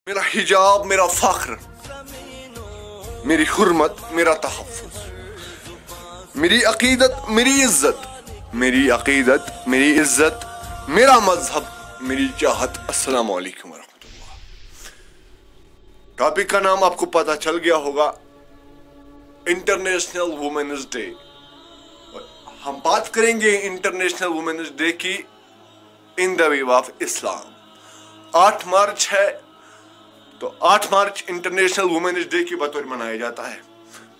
मेरा हिजाब मेरा फख्र, मेरी हुर्मत मेरा तहफ़्फ़ुज़, मेरी अक़ीदत मेरी इज़्ज़त, मेरी अक़ीदत मेरी इज़्ज़त, मेरा मज़हब मेरी चाहत। अस्सलामु अलैकुम वरहमतुल्लाह। टॉपिक का नाम आपको पता चल गया होगा, इंटरनेशनल वुमेन्स डे। हम बात करेंगे इंटरनेशनल वुमेन्स डे की in the way of Islam. 8 मार्च है, तो 8 मार्च इंटरनेशनल वुमेन्स डे की बतौर मनाया जाता है।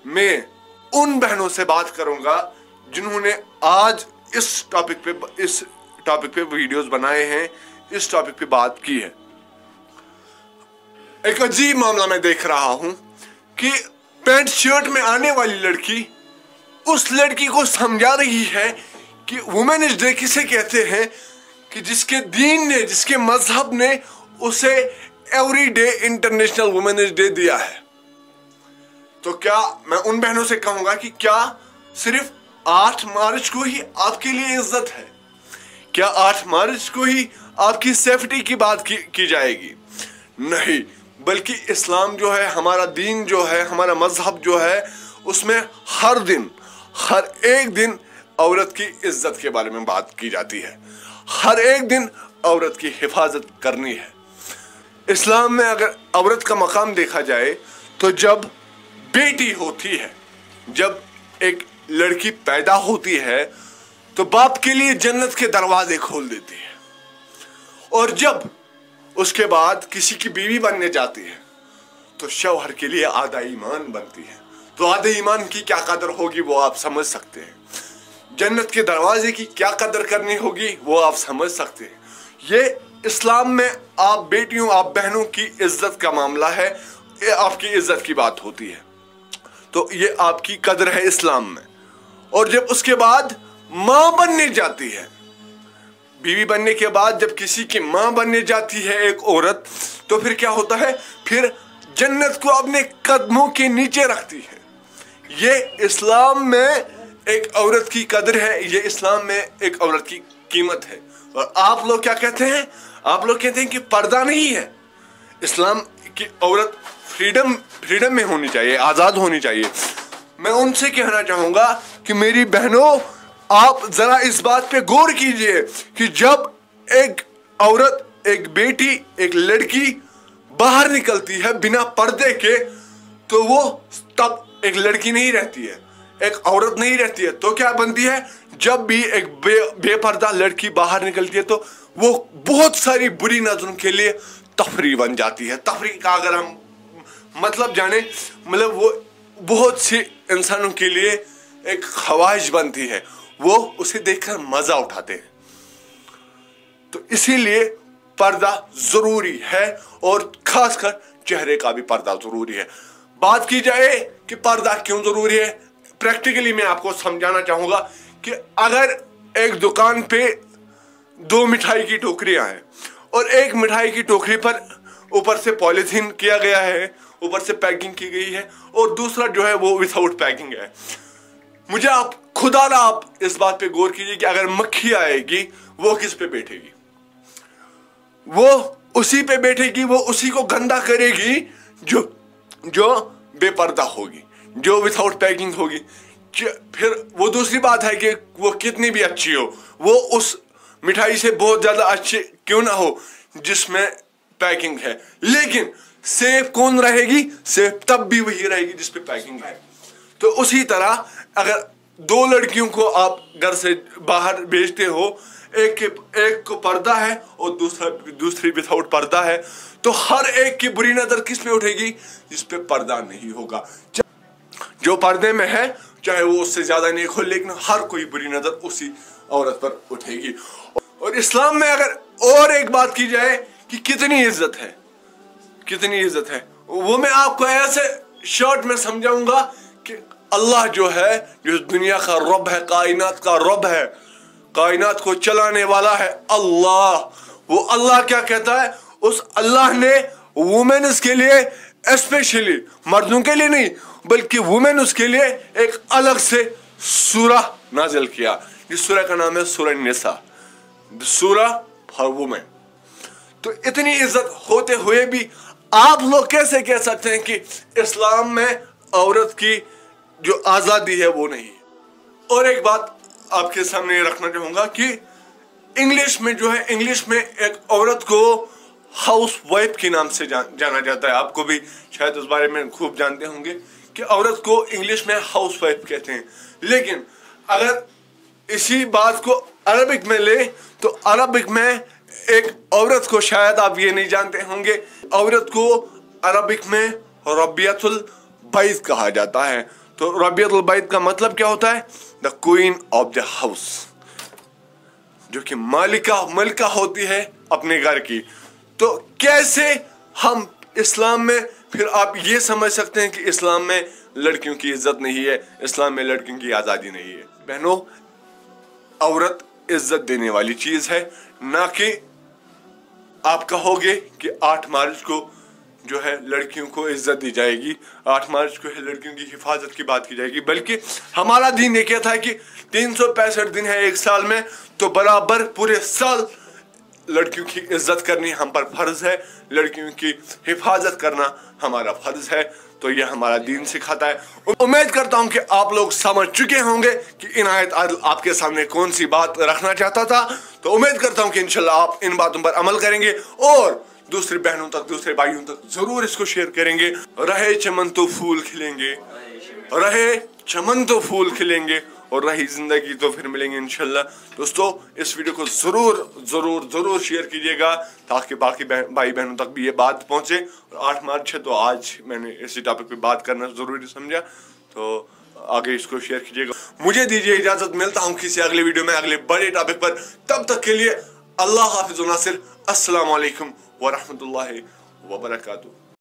मैं उन बहनों से बात करूंगा जिन्होंने आज इस टॉपिक पे वीडियोस बनाए हैं, इस टॉपिक पे बात की है। एक अजीब मामला मैं देख रहा हूं कि पैंट शर्ट में आने वाली लड़की उस लड़की को समझा रही है कि वुमेन्स डे किसे कहते हैं, कि जिसके दीन ने, जिसके मजहब ने उसे every day international women's day दिया है। तो क्या मैं उन बहनों से कहूंगा कि क्या सिर्फ 8 मार्च को ही आपके लिए इज्जत है? क्या 8 मार्च को ही आपकी सेफ्टी की बात की जाएगी? नहीं, बल्कि इस्लाम जो है, हमारा दीन जो है, हमारा मजहब जो है, उसमें हर दिन, हर एक दिन औरत की इज्जत के बारे में बात की जाती है। हर एक दिन औरत की हिफाजत करनी है। इस्लाम में अगर औरत का मकाम देखा जाए तो जब बेटी होती है, जब एक लड़की पैदा होती है, तो बाप के लिए जन्नत के दरवाजे खोल देती है। और जब उसके बाद किसी की बीवी बनने जाती है तो शौहर के लिए आधा ईमान बनती है। तो आधे ईमान की क्या कदर होगी वो आप समझ सकते हैं। जन्नत के दरवाजे की क्या कदर करनी होगी वो आप समझ सकते हैं। ये इस्लाम में आप बेटियों, आप बहनों की इज्जत का मामला है, ये आपकी इज्जत की बात होती है। तो ये आपकी कदर है इस्लाम में। और जब उसके बाद माँ बनने जाती है, बीवी बनने के बाद जब किसी की माँ बनने जाती है एक औरत, तो फिर क्या होता है? फिर जन्नत को अपने कदमों के नीचे रखती है। ये इस्लाम में एक औरत की कदर है, ये इस्लाम में एक औरत की कीमत है। और आप लोग क्या कहते हैं? आप लोग कहते हैं कि पर्दा नहीं है। इस्लाम की औरत फ्रीडम में होनी चाहिए, आज़ाद होनी चाहिए। मैं उनसे कहना चाहूँगा कि मेरी बहनों, आप ज़रा इस बात पे गौर कीजिए कि जब एक औरत, एक बेटी, एक लड़की बाहर निकलती है बिना पर्दे के, तो वो तब एक लड़की नहीं रहती है, एक औरत नहीं रहती है। तो क्या बनती है? जब भी एक बेपर्दा लड़की बाहर निकलती है तो वो बहुत सारी बुरी नजरों के लिए तफरी बन जाती है। तफरी का अगर हम मतलब जाने, मतलब वो बहुत से इंसानों के लिए एक ख्वाहिश बनती है, वो उसे देखकर मजा उठाते हैं। तो इसीलिए पर्दा जरूरी है, और खासकर चेहरे का भी पर्दा जरूरी है। बात की जाए कि पर्दा क्यों जरूरी है, प्रैक्टिकली मैं आपको समझाना चाहूंगा कि अगर एक दुकान पे 2 मिठाई की टोकरियां हैं और एक मिठाई की टोकरी पर ऊपर से पॉलीथीन किया गया है, ऊपर से पैकिंग की गई है, और दूसरा जो है वो विदाउट पैकिंग है, मुझे आप खुदारा आप इस बात पे गौर कीजिए कि अगर मक्खी आएगी वो किस पे बैठेगी? वो उसी पे बैठेगी, वो उसी को गंदा करेगी जो बेपर्दा होगी, जो विदाउट पैकिंग होगी। फिर वो दूसरी बात है कि वो कितनी भी अच्छी हो, वो उस मिठाई से बहुत ज्यादा अच्छी क्यों ना हो जिसमें पैकिंग है। लेकिन सेफ कौन रहेगी? सेफ तब भी वही रहेगी जिस पे पैकिंग है। तो उसी तरह अगर 2 लड़कियों को आप घर से बाहर भेजते हो, एक को पर्दा है और दूसरी विदाउट पर्दा है, तो हर एक की बुरी नजर किस पे उठेगी? जिस पे पर्दा नहीं होगा। जो पर्दे में है चाहे वो उससे ज्यादा नेक हो, लेकिन हर कोई बुरी नजर उसी औरत पर उठेगी। और इस्लाम में अगर और एक बात की जाए कि कितनी इज्जत है, कितनी इज्जत है, वो मैं आपको ऐसे शॉर्ट में समझाऊंगा कि अल्लाह जो है, जो दुनिया का रब है, कायनात का रब है, कायनात को चलाने वाला है अल्लाह, वो अल्लाह क्या कहता है? उस अल्लाह ने वुमेन्स के लिए, स्पेशली मर्दों के लिए नहीं बल्कि वुमेन्स के लिए एक अलग से सूरा नाजिल किया, जिस सूरा का नाम है सूरह निसा, सूरा फॉर वुमेन। तो इतनी इज्जत होते हुए भी आप लोग कैसे कह सकते हैं कि इस्लाम में औरत की जो आज़ादी है वो नहीं है? और एक बात आपके सामने रखना चाहूँगा कि इंग्लिश में जो है, इंग्लिश में एक औरत को हाउस वाइफ के नाम से जाना जाता है। आपको भी शायद उस बारे में खूब जानते होंगे कि औरत को इंग्लिश में हाउस वाइफ कहते हैं। लेकिन अगर इसी बात को अरबिक में ले तो अरबिक में एक औरत को शायद आप ये नहीं जानते होंगे, औरत को अरबिक में रबियतुल बैत कहा जाता है। तो रबियतुल बैत का मतलब क्या होता है? The queen of the house, जो कि मलिका होती है अपने घर की। तो कैसे हम इस्लाम में, फिर आप ये समझ सकते हैं कि इस्लाम में लड़कियों की इज्जत नहीं है, इस्लाम में लड़कियों की आज़ादी नहीं है। बहनों, औरत इज्जत देने वाली चीज़ है, ना कि आप कहोगे कि 8 मार्च को जो है लड़कियों को इज्जत दी जाएगी, 8 मार्च को है लड़कियों की हिफाजत की बात की जाएगी। बल्कि हमारा दीन ये कहता है कि 365 दिन है एक साल में, तो बराबर पूरे साल लड़कियों की इज्जत करनी हम पर फर्ज है, लड़कियों की हिफाजत करना हमारा फर्ज है। तो ये हमारा दीन सिखाता है। उम्मीद करता हूँ कि आप लोग समझ चुके होंगे कि इनायत आपके सामने कौन सी बात रखना चाहता था। तो उम्मीद करता हूँ कि इंशाल्लाह आप इन बातों पर अमल करेंगे और दूसरे बहनों तक, दूसरे भाइयों तक जरूर इसको शेयर करेंगे। रहे चमन तो फूल खिलेंगे, रहे चमन तो फूल खिलेंगे, और रही जिंदगी तो फिर मिलेंगे इंशाल्लाह। दोस्तों, इस वीडियो को जरूर शेयर कीजिएगा ताकि बाकी भाई बहनों तक भी ये बात पहुंचे। और 8 मार्च है तो आज मैंने इसी टॉपिक पे बात करना जरूरी समझा, तो आगे इसको शेयर कीजिएगा। मुझे दीजिए इजाजत, मिलता हूँ किसी अगले वीडियो में अगले बड़े टॉपिक पर। तब तक के लिए अल्लाह हाफिज़ व नासिर। अस्सलाम वालेकुम व रहमतुल्लाहि व बरकातुहू।